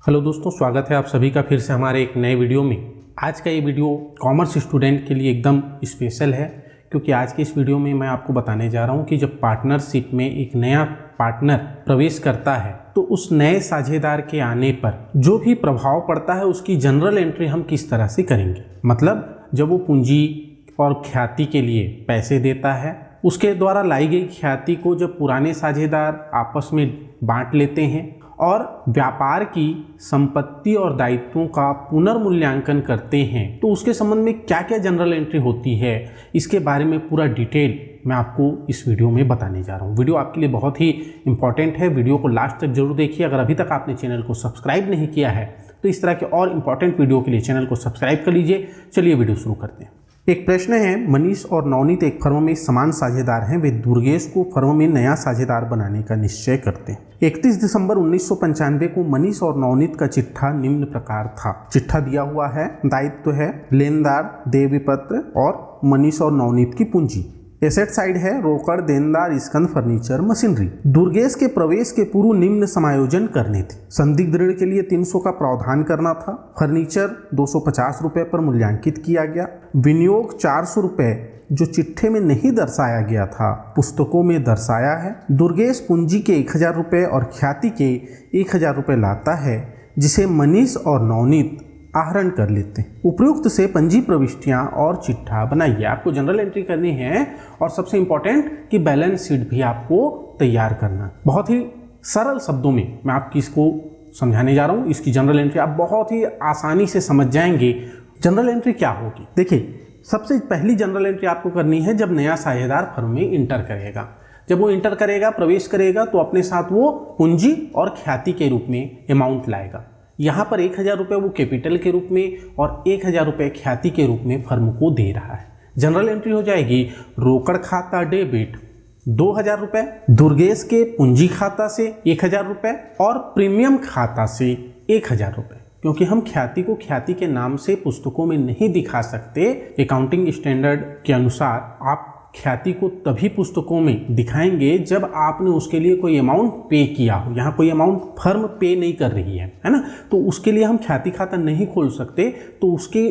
Hello दोस्तों, स्वागत है आप सभी का फिर से हमारे एक नए वीडियो में। आज का ये वीडियो कॉमर्स स्टूडेंट के लिए एकदम स्पेशल है, क्योंकि आज के इस वीडियो में मैं आपको बताने जा रहा हूँ कि जब पार्टनरशिप में एक नया पार्टनर प्रवेश करता है तो उस नए साझेदार के आने पर जो भी प्रभाव पड़ता है उसकी जनरल एंट्री हम किस तरह से करेंगे। मतलब जब वो पूंजी और ख्याति के लिए पैसे देता है, उसके द्वारा लाई गई ख्याति को जब पुराने साझेदार आपस में बांट लेते हैं और व्यापार की संपत्ति और दायित्वों का पुनर्मूल्यांकन करते हैं, तो उसके संबंध में क्या क्या जनरल एंट्री होती है, इसके बारे में पूरा डिटेल मैं आपको इस वीडियो में बताने जा रहा हूँ। वीडियो आपके लिए बहुत ही इंपॉर्टेंट है, वीडियो को लास्ट तक जरूर देखिए। अगर अभी तक आपने चैनल को सब्सक्राइब नहीं किया है तो इस तरह के और इंपॉर्टेंट वीडियो के लिए चैनल को सब्सक्राइब कर लीजिए। चलिए वीडियो शुरू करते हैं। एक प्रश्न है, मनीष और नवनीत एक फर्म में समान साझेदार हैं। वे दुर्गेश को फर्म में नया साझेदार बनाने का निश्चय करते हैं। 31 दिसंबर 1995 को मनीष और नवनीत का चिट्ठा निम्न प्रकार था। चिट्ठा दिया हुआ है, दायित्व है लेनदार, देय विपत्र और मनीष और नवनीत की पूंजी। एसेट साइड है रोकड़, देनदार, स्कंद, फर्नीचर, मशीनरी। दुर्गेश के प्रवेश के पूर्व निम्न समायोजन करने थे। संदिग्ध ऋण के लिए 300 का प्रावधान करना था। फर्नीचर 250 रुपए पर मूल्यांकित किया गया। विनियोग 400 रुपए जो चिट्ठे में नहीं दर्शाया गया था पुस्तकों में दर्शाया है। दुर्गेश पूंजी के 1000 रुपए और ख्याति के 1000 रुपए लाता है, जिसे मनीष और नवनीत आहरण कर लेते हैं। उपयुक्त से पंजी प्रविष्टियां और चिट्ठा बनाइए। आपको जनरल एंट्री करनी है और सबसे इंपॉर्टेंट कि बैलेंस शीट भी आपको तैयार करना। बहुत ही सरल शब्दों में मैं आपकी इसको समझाने जा रहा हूँ। इसकी जनरल एंट्री आप बहुत ही आसानी से समझ जाएंगे। जनरल एंट्री क्या होगी, देखिए सबसे पहली जनरल एंट्री आपको करनी है जब नया साझेदार फर्म में इंटर करेगा। जब वो इंटर करेगा, प्रवेश करेगा, तो अपने साथ वो पूंजी और ख्याति के रूप में अमाउंट लाएगा। यहाँ पर 1000 रुपये वो कैपिटल के रूप में और 1000 रुपये ख्याति के रूप में फर्म को दे रहा है। जनरल एंट्री हो जाएगी रोकड़ खाता डेबिट 2000 रुपये, दुर्गेश के पूंजी खाता से 1000 रुपये और प्रीमियम खाता से 1000 रुपये। क्योंकि हम ख्याति को ख्याति के नाम से पुस्तकों में नहीं दिखा सकते, अकाउंटिंग स्टैंडर्ड के अनुसार आप ख्याति को तभी पुस्तकों में दिखाएंगे जब आपने उसके लिए कोई अमाउंट पे किया हो। यहाँ कोई अमाउंट फर्म पे नहीं कर रही है ना, तो उसके लिए हम ख्याति खाता नहीं खोल सकते। तो उसके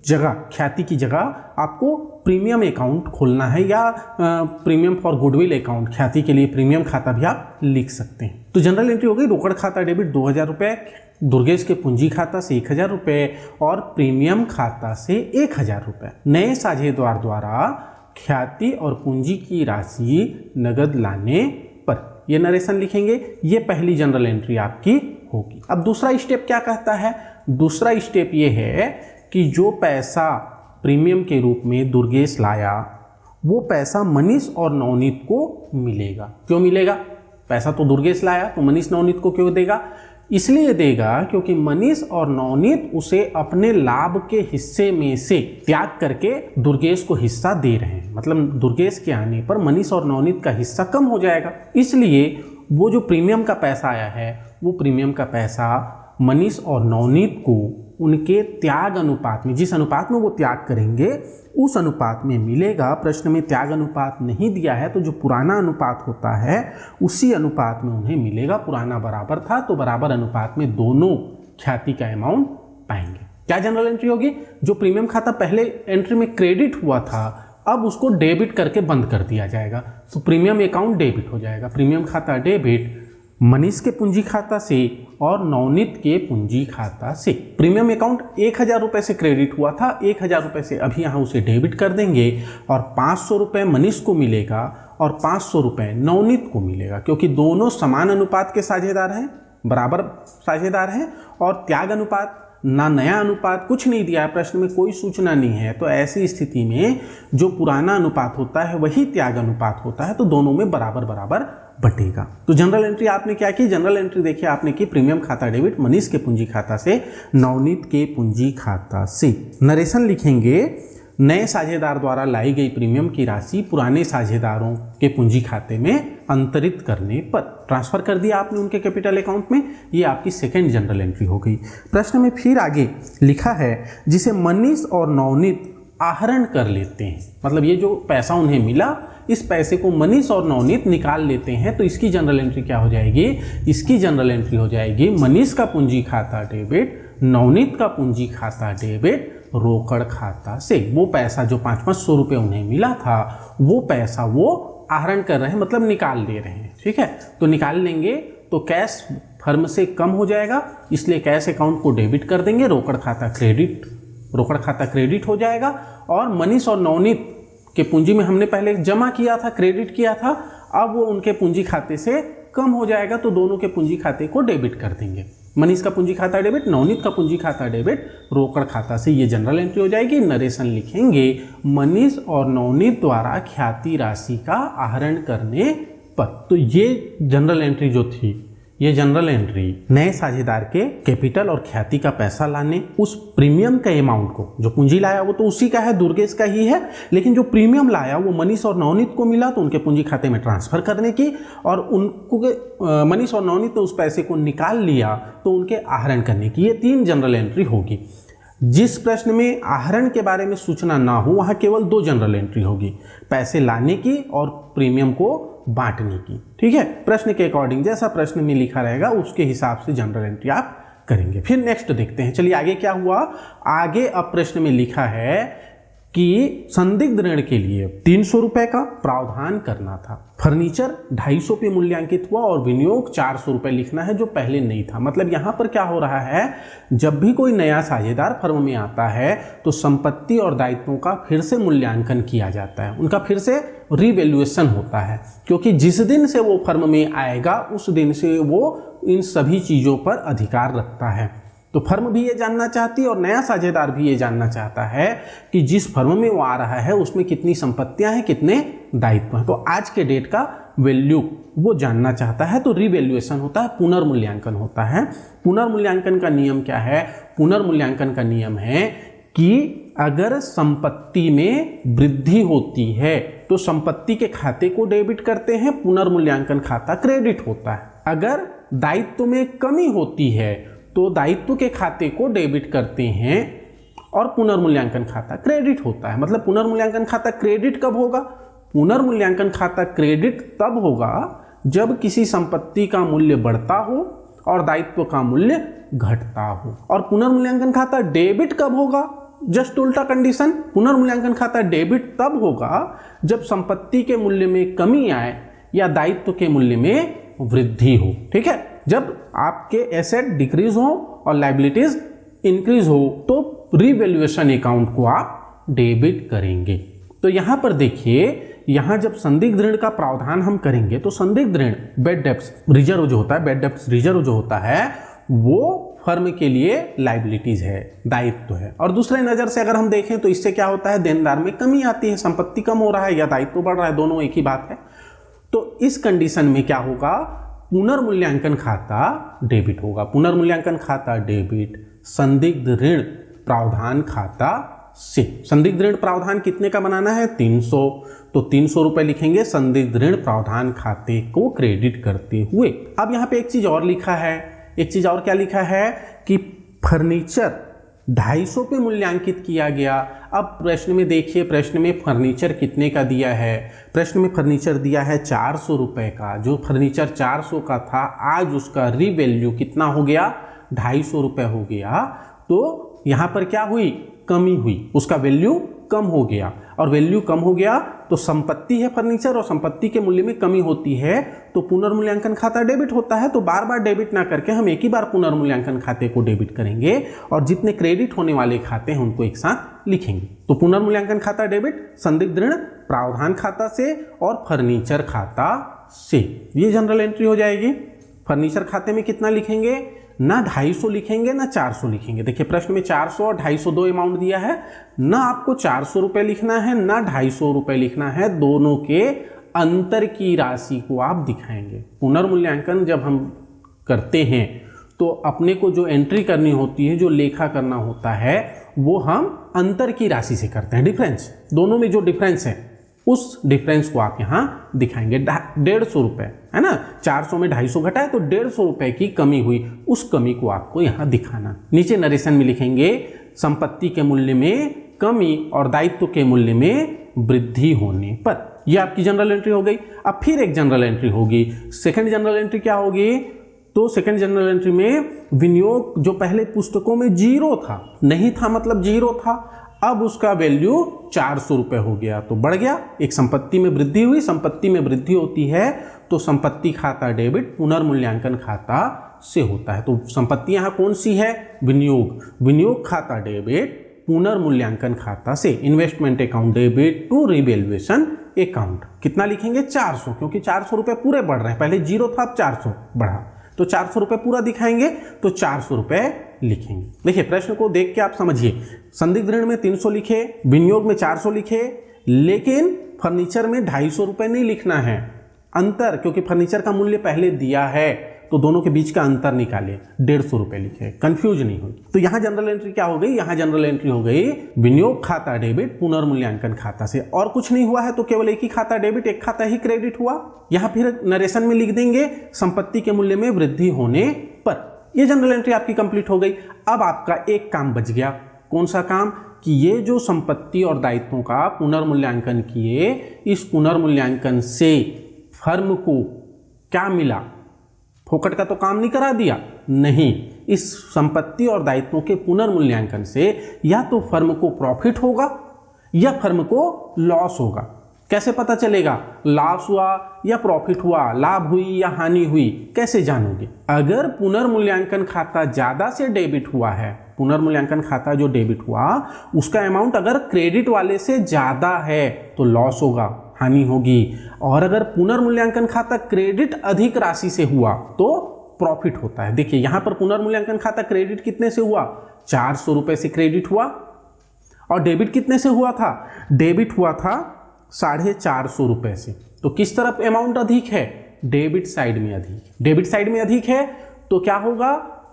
जगह, ख्याति की जगह आपको प्रीमियम अकाउंट खोलना है या प्रीमियम फॉर गुडविल अकाउंट, ख्याति के लिए प्रीमियम खाता भी आप लिख सकते हैं। तो जनरल एंट्री हो गई रोकड़ खाता डेबिट 2000 रुपये, दुर्गेश के पूंजी खाता से 1000 रुपये और प्रीमियम खाता से 1000 रुपये। नए साझेदार द्वारा ख्याति और पूंजी की राशि नगद लाने पर, ये नरेशन लिखेंगे। ये पहली जनरल एंट्री आपकी होगी। अब दूसरा स्टेप क्या कहता है? दूसरा स्टेप ये है कि जो पैसा प्रीमियम के रूप में दुर्गेश लाया वो पैसा मनीष और नवनीत को मिलेगा। क्यों मिलेगा? पैसा तो दुर्गेश लाया, तो मनीष नवनीत को क्यों देगा? इसलिए देगा क्योंकि मनीष और नवनीत उसे अपने लाभ के हिस्से में से त्याग करके दुर्गेश को हिस्सा दे रहे हैं। मतलब दुर्गेश के आने पर मनीष और नवनीत का हिस्सा कम हो जाएगा। इसलिए वो जो प्रीमियम का पैसा आया है, वो प्रीमियम का पैसा मनीष और नवनीत को उनके त्याग अनुपात में, जिस अनुपात में वो त्याग करेंगे उस अनुपात में मिलेगा। प्रश्न में त्याग अनुपात नहीं दिया है, तो जो पुराना अनुपात होता है उसी अनुपात में उन्हें मिलेगा। पुराना बराबर था तो बराबर अनुपात में दोनों ख्याति का अमाउंट पाएंगे। क्या जनरल एंट्री होगी? जो प्रीमियम खाता पहले एंट्री में क्रेडिट हुआ था, अब उसको डेबिट करके बंद कर दिया जाएगा। तो प्रीमियम अकाउंट डेबिट हो जाएगा। प्रीमियम खाता डेबिट मनीष के पूंजी खाता से और नवनीत के पूंजी खाता से। प्रीमियम अकाउंट 1000 रुपये से क्रेडिट हुआ था, 1000 रुपये से अभी यहाँ उसे डेबिट कर देंगे और 500 रुपये मनीष को मिलेगा और 500 रुपये नवनीत को मिलेगा। क्योंकि दोनों समान अनुपात के साझेदार हैं, बराबर साझेदार हैं और त्याग अनुपात ना नया अनुपात कुछ नहीं दिया है, प्रश्न में कोई सूचना नहीं है। तो ऐसी स्थिति में जो पुराना अनुपात होता है वही त्याग अनुपात होता है, तो दोनों में बराबर बराबर बटेगा। तो जनरल एंट्री आपने क्या की? जनरल एंट्री देखिए आपने की प्रीमियम खाता डेबिट मनीष के पूंजी खाता से, नवनीत के पूंजी खाता से। नरेशन लिखेंगे, नए साझेदार द्वारा लाई गई प्रीमियम की राशि पुराने साझेदारों के पूंजी खाते में अंतरित करने पर। ट्रांसफर कर दिया आपने उनके कैपिटल अकाउंट में। ये आपकी सेकंड जनरल एंट्री हो गई। प्रश्न में फिर आगे लिखा है, जिसे मनीष और नवनीत आहरण कर लेते हैं, मतलब ये जो पैसा उन्हें मिला इस पैसे को मनीष और नवनीत निकाल लेते हैं, तो इसकी जनरल एंट्री क्या हो जाएगी? इसकी जनरल एंट्री हो जाएगी मनीष का पूंजी खाता डेबिट, नवनीत का पूंजी खाता डेबिट, रोकड़ खाता से। वो पैसा जो 500 रुपये उन्हें मिला था वो पैसा वो आहरण कर रहे हैं, मतलब निकाल ले रहे हैं। ठीक है, तो निकाल लेंगे तो कैश फर्म से कम हो जाएगा, इसलिए कैश अकाउंट को डेबिट कर देंगे, रोकड़ खाता क्रेडिट हो जाएगा। और मनीष और नवनीत के पूंजी में हमने पहले जमा किया था, क्रेडिट किया था, अब वो उनके पूंजी खाते से कम हो जाएगा, तो दोनों के पूंजी खाते को डेबिट कर देंगे। मनीष का पूंजी खाता डेबिट, नवनीत का पूंजी खाता डेबिट, रोकड़ खाता से। ये जनरल एंट्री हो जाएगी। नरेशन लिखेंगे मनीष और नवनीत द्वारा ख्याति राशि का आहरण करने पर। तो ये जनरल एंट्री जो थी, ये जनरल एंट्री नए साझेदार के कैपिटल और ख्याति का पैसा लाने, उस प्रीमियम का अमाउंट को, जो पूंजी लाया वो तो उसी का है, दुर्गेश का ही है, लेकिन जो प्रीमियम लाया वो मनीष और नवनीत को मिला तो उनके पूंजी खाते में ट्रांसफर करने की, और उनको मनीष और नवनीत ने उस पैसे को निकाल लिया तो उनके आहरण करने की। ये 3 जनरल एंट्री होगी। जिस प्रश्न में आहरण के बारे में सूचना ना हो वहाँ केवल 2 जनरल एंट्री होगी, पैसे लाने की और प्रीमियम को बांटने की। ठीक है, प्रश्न के अकॉर्डिंग जैसा प्रश्न में लिखा रहेगा उसके हिसाब से जनरल एंट्री आप करेंगे। फिर नेक्स्ट देखते हैं, चलिए आगे क्या हुआ। आगे अब प्रश्न में लिखा है कि संदिग्ध ऋण के लिए 300 रुपए का प्रावधान करना था, फर्नीचर 250 पे मूल्यांकित हुआ और विनियोग 400 रुपए लिखना है जो पहले नहीं था। मतलब यहाँ पर क्या हो रहा है, जब भी कोई नया साझेदार फर्म में आता है तो संपत्ति और दायित्वों का फिर से मूल्यांकन किया जाता है, उनका फिर से रिवैल्यूएशन होता है, क्योंकि जिस दिन से वो फर्म में आएगा उस दिन से वो इन सभी चीज़ों पर अधिकार रखता है। तो फर्म भी ये जानना चाहती है और नया साझेदार भी ये जानना चाहता है कि जिस फर्म में वो आ रहा है उसमें कितनी संपत्तियां हैं, कितने दायित्व हैं। तो आज के डेट का वैल्यू वो जानना चाहता है, तो रिवैल्यूएशन होता है, पुनर्मूल्यांकन होता है। पुनर्मूल्यांकन का नियम क्या है? पुनर्मूल्यांकन का नियम है कि अगर संपत्ति में वृद्धि होती है तो संपत्ति के खाते को डेबिट करते हैं, पुनर्मूल्यांकन खाता क्रेडिट होता है। अगर दायित्व में कमी होती है तो दायित्व के खाते को डेबिट करते हैं और पुनर्मूल्यांकन खाता क्रेडिट होता है। मतलब पुनर्मूल्यांकन खाता क्रेडिट कब होगा? पुनर्मूल्यांकन खाता क्रेडिट तब होगा जब किसी संपत्ति का मूल्य बढ़ता हो और दायित्व का मूल्य घटता हो। और पुनर्मूल्यांकन खाता डेबिट कब होगा? जस्ट उल्टा कंडीशन, पुनर्मूल्यांकन खाता डेबिट तब होगा जब संपत्ति के मूल्य में कमी आए या दायित्व के मूल्य में वृद्धि हो। ठीक है, जब आपके एसेट डिक्रीज हो और लायबिलिटीज इंक्रीज हो तो रिवैल्यूएशन अकाउंट को आप डेबिट करेंगे। तो यहां पर देखिए, यहां जब संदिग्ध ऋण का प्रावधान हम करेंगे तो संदिग्ध ऋण बैड डेब्ट्स रिजर्व जो होता है, बैड डेब्ट्स रिजर्व जो होता है वो फर्म के लिए लायबिलिटीज है, दायित्व है। और दूसरे नजर से अगर हम देखें तो इससे क्या होता है, देनदार में कमी आती है, संपत्ति कम हो रहा है या दायित्व बढ़ रहा है, दोनों एक ही बात है। तो इस कंडीशन में क्या होगा, पुनर्मूल्यांकन खाता डेबिट होगा। पुनर्मूल्यांकन खाता डेबिट संदिग्ध ऋण प्रावधान खाता से। संदिग्ध ऋण प्रावधान कितने का बनाना है? 300, तो 300 रुपए लिखेंगे संदिग्ध ऋण प्रावधान खाते को क्रेडिट करते हुए। अब यहाँ पे एक चीज और लिखा है, एक चीज और क्या लिखा है कि फर्नीचर 250 पे मूल्यांकित किया गया। अब प्रश्न में देखिए, प्रश्न में फर्नीचर कितने का दिया है? प्रश्न में फर्नीचर दिया है 400 रुपए का। जो फर्नीचर 400 का था आज उसका रीवैल्यू कितना हो गया? 250 रुपए हो गया। तो यहाँ पर क्या हुई? कमी हुई, उसका वैल्यू कम हो गया। और वैल्यू कम हो गया तो संपत्ति है फर्नीचर और संपत्ति के मूल्य में कमी होती है तो पुनर्मूल्यांकन खाता डेबिट होता है। तो बार बार डेबिट ना करके हम एक ही बार पुनर्मूल्यांकन खाते को डेबिट करेंगे और जितने क्रेडिट होने वाले खाते हैं उनको एक साथ लिखेंगे। तो पुनर्मूल्यांकन खाता डेबिट संदिग्ध ऋण प्रावधान खाता से और फर्नीचर खाता से। ये जनरल एंट्री हो जाएगी। फर्नीचर खाते में कितना लिखेंगे? ना 250 लिखेंगे ना 400 लिखेंगे। देखिए प्रश्न में 400 और 250 दो अमाउंट दिया है, ना आपको 400 रुपये लिखना है ना 250 रुपये लिखना है, दोनों के अंतर की राशि को आप दिखाएंगे। पुनर्मूल्यांकन जब हम करते हैं तो अपने को जो एंट्री करनी होती है, जो लेखा करना होता है, वो हम अंतर की राशि से करते हैं। डिफरेंस, दोनों में जो डिफरेंस है उस डिफरेंस को आप यहाँ दिखाएंगे। 150 रुपये है ना, 400 में 250 घटा है तो 150 रुपये की कमी हुई, उस कमी को आपको यहाँ दिखाना। नीचे नरेशन में लिखेंगे संपत्ति के मूल्य में कमी और दायित्व के मूल्य में वृद्धि होने पर। यह आपकी जनरल एंट्री हो गई। अब फिर एक जनरल एंट्री होगी। सेकंड जनरल एंट्री क्या होगी? तो सेकंड जनरल एंट्री में विनियोग जो पहले पुस्तकों में 0 था, नहीं था मतलब 0 था, अब उसका वैल्यू 400 रुपये हो गया, तो बढ़ गया। एक संपत्ति में वृद्धि हुई। संपत्ति में वृद्धि होती है तो संपत्ति खाता डेबिट पुनर्मूल्यांकन खाता से होता है। तो संपत्ति यहाँ कौन सी है? विनियोग। विनियोग खाता डेबिट पुनर्मूल्यांकन खाता से। Investment account debit to revaluation account. कितना लिखेंगे? 400, क्योंकि 400 रुपये पूरे बढ़ रहे हैं। पहले 0 था, अब 400 बढ़ा, तो 400 रुपये पूरा दिखाएंगे, तो 400 रुपये लिखेंगे। देखिए प्रश्न को देख के आप समझिए। संदिग्ध ऋण में 300 लिखे, विनियोग में 400 लिखे, लेकिन फर्नीचर में 250 रुपये नहीं लिखना है। अंतर, क्योंकि फर्नीचर का मूल्य पहले दिया है, तो दोनों के बीच का अंतर निकाले, 150 रुपये लिखे, कंफ्यूज नहीं होगी। तो यहाँ जनरल एंट्री क्या हो गई? यहाँ जनरल एंट्री हो गई विनियोग खाता डेबिट पुनर्मूल्यांकन खाता से। और कुछ नहीं हुआ है तो केवल एक ही खाता डेबिट, एक खाता ही क्रेडिट हुआ। यहाँ फिर नरेशन में लिख देंगे संपत्ति के मूल्य में वृद्धि होने पर। ये जनरल एंट्री आपकी कंप्लीट हो गई। अब आपका एक काम बच गया। कौन सा काम? कि ये जो संपत्ति और दायित्वों का पुनर्मूल्यांकन किए, इस पुनर्मूल्यांकन से फर्म को क्या मिला? फोकट का तो काम नहीं करा दिया, नहीं। इस संपत्ति और दायित्वों के पुनर्मूल्यांकन से या तो फर्म को प्रॉफिट होगा या फर्म को लॉस होगा। कैसे पता चलेगा लॉस हुआ या प्रॉफिट हुआ, लाभ हुई या हानि हुई? कैसे जानोगे? अगर पुनर्मूल्यांकन खाता ज्यादा से डेबिट हुआ है, पुनर्मूल्यांकन खाता जो डेबिट हुआ उसका अमाउंट अगर क्रेडिट वाले से ज्यादा है तो लॉस होगा, हानि होगी। और अगर पुनर्मूल्यांकन खाता क्रेडिट अधिक राशि से हुआ तो प्रॉफिट होता है। देखिए यहां पर पुनर्मूल्यांकन खाता क्रेडिट कितने से हुआ? 400 रुपए से क्रेडिट हुआ। और डेबिट कितने से हुआ था? डेबिट हुआ था 450 रुपए से। तो किस तरफ अमाउंट अधिक है? डेबिट साइड में अधिक। डेबिट साइड में अधिक है तो क्या होगा?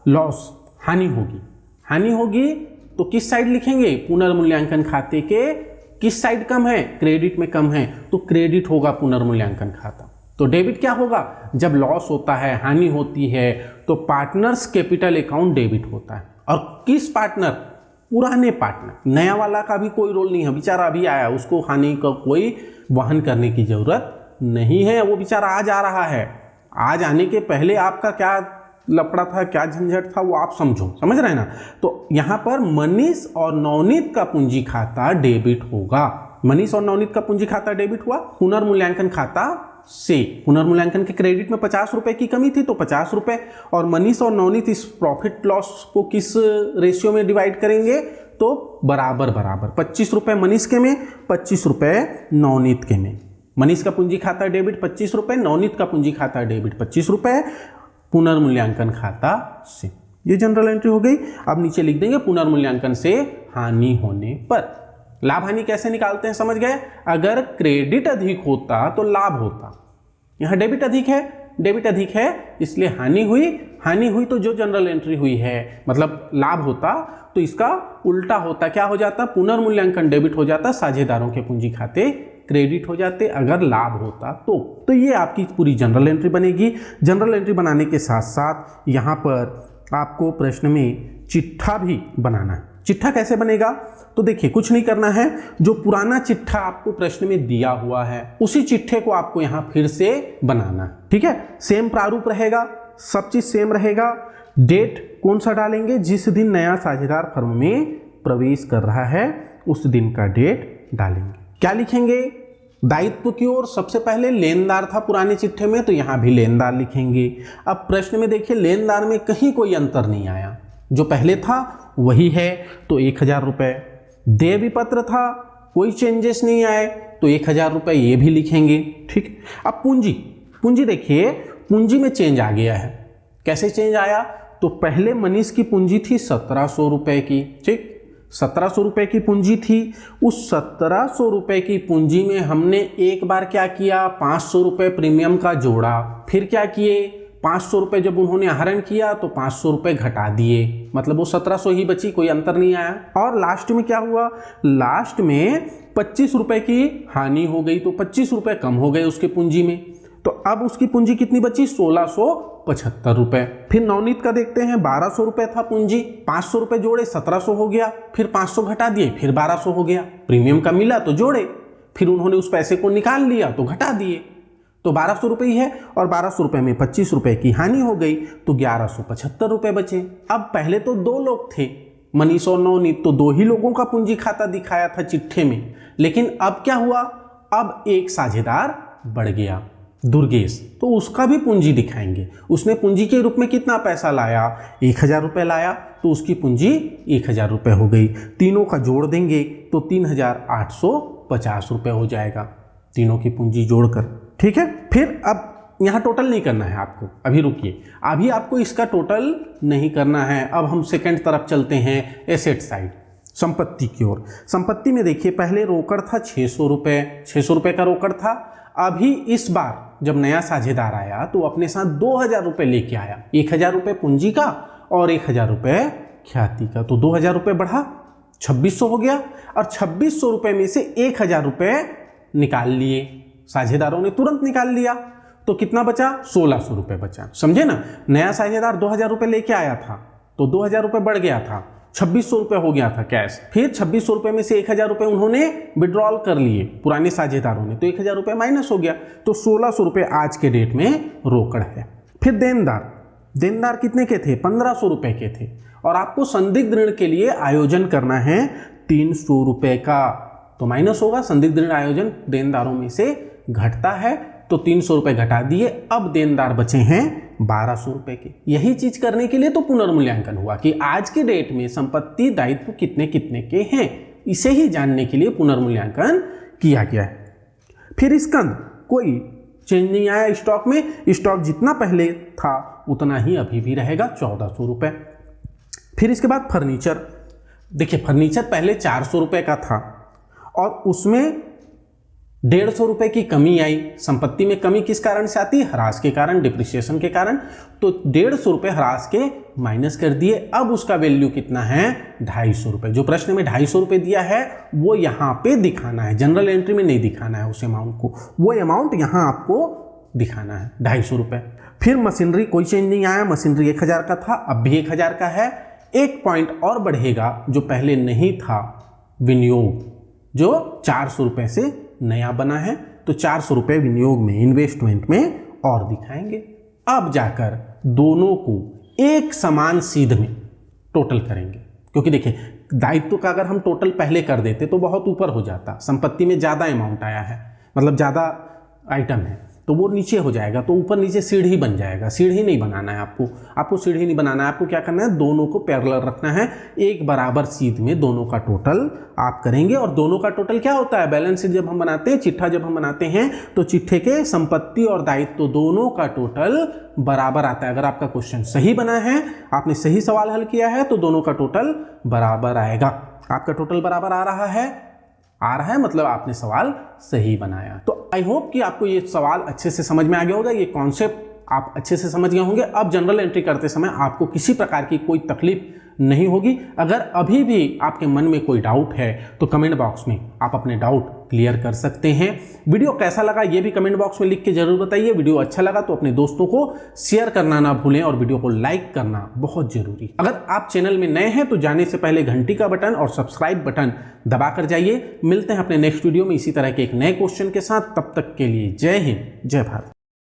लॉस, हानि होगी। हानि होगी तो किस साइड लिखेंगे? पुनर्मूल्यांकन खाते के किस साइड कम है? क्रेडिट में कम है, तो क्रेडिट होगा पुनर्मूल्यांकन खाता। तो डेबिट क्या होगा? जब लॉस होता है, हानि होती है, तो पार्टनर्स कैपिटल अकाउंट डेबिट होता है। और किस पार्टनर? पुराने पार्टनर। नया वाला का भी कोई रोल नहीं है, बेचारा अभी आया, उसको हानि का कोई वहन करने की जरूरत नहीं है। वो बेचारा आज आ रहा है, आज आने के पहले आपका क्या लफड़ा था, क्या झंझट था, वो आप समझ रहे हैं ना। तो यहां पर मनीष और नवनीत का पूंजी खाता डेबिट होगा। मनीष और नवनीत का पूंजी खाता डेबिट हुआ पुनर्मूल्यांकन खाता से। पुनर्मूल्यांकन के क्रेडिट में 50 रुपए की कमी थी तो 50 रुपए। और मनीष और नवनीत इस प्रॉफिट लॉस को किस रेशियो में डिवाइड करेंगे? तो बराबर बराबर, 25 रुपए मनीष के में, 25 रुपए नवनीत के में। मनीष का पूंजी खाता डेबिट 25 रुपए, नवनीत का पूंजी खाता डेबिट 25 रुपए पुनर्मूल्यांकन खाता से। ये जनरल एंट्री हो गई। अब नीचे लिख देंगे पुनर्मूल्यांकन से हानि होने पर। लाभ हानि कैसे निकालते हैं समझ गए? अगर क्रेडिट अधिक होता तो लाभ होता। यहां डेबिट अधिक है, डेबिट अधिक है इसलिए हानि हुई। हानि हुई तो जो जनरल एंट्री हुई है मतलब लाभ होता तो इसका उल्टा होता। क्या हो जाता? पुनर्मूल्यांकन डेबिट हो जाता, साझेदारों के पूंजी खाते क्रेडिट हो जाते अगर लाभ होता तो ये आपकी पूरी जनरल एंट्री बनेगी। जनरल एंट्री बनाने के साथ साथ यहाँ पर आपको प्रश्न में चिट्ठा भी बनाना है। चिट्ठा कैसे बनेगा? तो देखिए कुछ नहीं करना है, जो पुराना चिट्ठा आपको प्रश्न में दिया हुआ है उसी चिट्ठे को आपको यहाँ फिर से बनाना है। ठीक है, सेम प्रारूप रहेगा, सब चीज सेम रहेगा। डेट कौन सा डालेंगे? जिस दिन नया साझेदार फर्म में प्रवेश कर रहा है उस दिन का डेट डालेंगे। क्या लिखेंगे? दायित्व की ओर सबसे पहले लेनदार था पुराने चिट्ठे में तो यहां भी लेनदार लिखेंगे। अब प्रश्न में देखिए लेनदार में कहीं कोई अंतर नहीं आया, जो पहले था वही है तो 1000 रुपए। देय विपत्र था, कोई चेंजेस नहीं आए तो 1000 रुपए ये भी लिखेंगे। ठीक। अब पूंजी देखिए, पूंजी में चेंज आ गया है। कैसे चेंज आया? तो पहले मनीष की पूंजी थी 1700 रुपए की। ठीक, 1700 रुपए की पूंजी थी। उस 1700 रुपए की पूंजी में हमने एक बार क्या किया? 500 रुपए प्रीमियम का जोड़ा। फिर क्या किए? 500 रुपए जब उन्होंने आहरण किया तो 500 रुपए घटा दिए, मतलब वो 1700 ही बची, कोई अंतर नहीं आया। और लास्ट में क्या हुआ? लास्ट में 25 रुपए की हानि हो गई तो 25 रुपए कम हो गए उसके पूंजी में। तो अब उसकी पूंजी कितनी बची, 1675 रुपए। फिर नवनीत का देखते हैं, 1200 रुपए था पूंजी, 500 रुपए जोड़े 1700 हो गया, फिर 500 घटा दिए फिर 1200 हो गया, प्रीमियम का मिला तो जोड़े, फिर उन्होंने उस पैसे को निकाल लिया तो घटा दिए, तो 1200 रुपये ही है, और 1200 रुपये में 25 रुपए की हानि हो गई तो 1175 रुपए बचे। अब पहले तो 2 लोग थे, मनीष और नवनीत, तो 2 ही लोगों का पूंजी खाता दिखाया था चिट्ठे में, लेकिन अब क्या हुआ, अब एक साझेदार बढ़ गया, दुर्गेश, तो उसका भी पूंजी दिखाएंगे। उसने पूंजी के रूप में कितना पैसा लाया, 1000 रुपये लाया, तो उसकी पूंजी 1000 रुपये हो गई। तीनों का जोड़ देंगे तो 3850 रुपये हो जाएगा, तीनों की पूंजी जोड़कर, ठीक है। फिर अब यहाँ टोटल नहीं करना है आपको, अभी रुकिए, अभी आपको इसका टोटल नहीं करना है। अब हम सेकंड तरफ चलते हैं, एसेट साइड, संपत्ति की ओर। संपत्ति में देखिए, पहले रोकड़ था 600 रुपये, 600 रुपये का रोकड़ था। अभी इस बार जब नया साझेदार आया तो अपने साथ 2000 रुपये लेके आया, 1000 रुपये पूंजी का और 1000 रुपये ख्याति का, तो 2000 रुपये बढ़ा, 2600 हो गया, और 2600 रुपये में से 1000 रुपये निकाल लिए, साझेदारों ने तुरंत निकाल लिया, तो कितना बचा, 1600 रुपये बचा। समझे ना, नया साझेदार 2000 रुपये लेके आया था तो 2000 रुपये बढ़ गया था, 2600 रुपये हो गया था कैश, फिर 2600 रुपये में से 1000 रुपये उन्होंने विड्रॉल कर लिए पुराने साझेदारों ने, तो 1000 रुपये माइनस हो गया, तो 1600 रुपये आज के डेट में रोकड़ है। फिर देनदार, देनदार कितने के थे, 1500 रुपये के थे, और आपको संदिग्ध ऋण के लिए आयोजन करना है 300 रुपये का, तो माइनस होगा, संदिग्ध ऋण आयोजन देनदारों में से घटता है, तो 300 रुपये घटा दिए, अब देनदार बचे हैं 1200 रुपये के। यही चीज करने के लिए तो पुनर्मूल्यांकन हुआ कि आज के डेट में संपत्ति दायित्व कितने कितने के हैं, इसे ही जानने के लिए पुनर्मूल्यांकन किया गया है। फिर स्कंद, कोई चेंज नहीं आया स्टॉक में, स्टॉक जितना पहले था उतना ही अभी भी रहेगा, 1400 रुपये। फिर इसके बाद फर्नीचर, देखिए फर्नीचर पहले 400 रुपये का था और उसमें 150 रुपये की कमी आई। संपत्ति में कमी किस कारण से आती है, ह्रास के कारण, डिप्रिसिएशन के कारण, तो 150 रुपये ह्रास के माइनस कर दिए। अब उसका वैल्यू कितना है, 250 रुपये। जो प्रश्न में 250 रुपये दिया है वो यहाँ पे दिखाना है, जनरल एंट्री में नहीं दिखाना है उस अमाउंट को, वो अमाउंट यहाँ आपको दिखाना है, 250 रुपये। फिर मशीनरी, कोई चेंज नहीं आया, मशीनरी 1000 का था, अब भी 1000 का है। एक पॉइंट और बढ़ेगा जो पहले नहीं था, विनियोग, जो 400 रुपये से नया बना है, तो 400 रुपये विनियोग में, इन्वेस्टमेंट में और दिखाएंगे। अब जाकर दोनों को एक समान सीध में टोटल करेंगे, क्योंकि देखिए दायित्व का अगर हम टोटल पहले कर देते तो बहुत ऊपर हो जाता, संपत्ति में ज़्यादा अमाउंट आया है, मतलब ज़्यादा आइटम है, तो वो नीचे हो जाएगा, तो ऊपर नीचे सीढ़ी बन जाएगा। सीढ़ी नहीं बनाना है आपको सीढ़ी नहीं बनाना है, आपको क्या करना है, दोनों को पैरेलल रखना है, एक बराबर सीध में दोनों का टोटल आप करेंगे। और दोनों का टोटल क्या होता है, बैलेंस शीट जब हम बनाते हैं, चिट्ठा जब हम बनाते हैं, तो चिट्ठे के संपत्ति और दायित्व दोनों का टोटल बराबर आता है। अगर आपका क्वेश्चन सही बना है, आपने सही सवाल हल किया है, तो दोनों का टोटल बराबर आएगा। आपका टोटल बराबर आ रहा है मतलब आपने सवाल सही बनाया। तो आई होप कि आपको ये सवाल अच्छे से समझ में आ गया होगा, ये कॉन्सेप्ट आप अच्छे से समझ गए होंगे। अब जनरल एंट्री करते समय आपको किसी प्रकार की कोई तकलीफ नहीं होगी। अगर अभी भी आपके मन में कोई डाउट है तो कमेंट बॉक्स में आप अपने डाउट क्लियर कर सकते हैं। वीडियो कैसा लगा ये भी कमेंट बॉक्स में लिख के जरूर बताइए। वीडियो अच्छा लगा तो अपने दोस्तों को शेयर करना ना भूलें और वीडियो को लाइक करना बहुत जरूरी। अगर आप चैनल में नए हैं तो जाने से पहले घंटी का बटन और सब्सक्राइब बटन दबा कर जाइए। मिलते हैं अपने नेक्स्ट वीडियो में इसी तरह के एक नए क्वेश्चन के साथ। तब तक के लिए जय हिंद, जय भारत।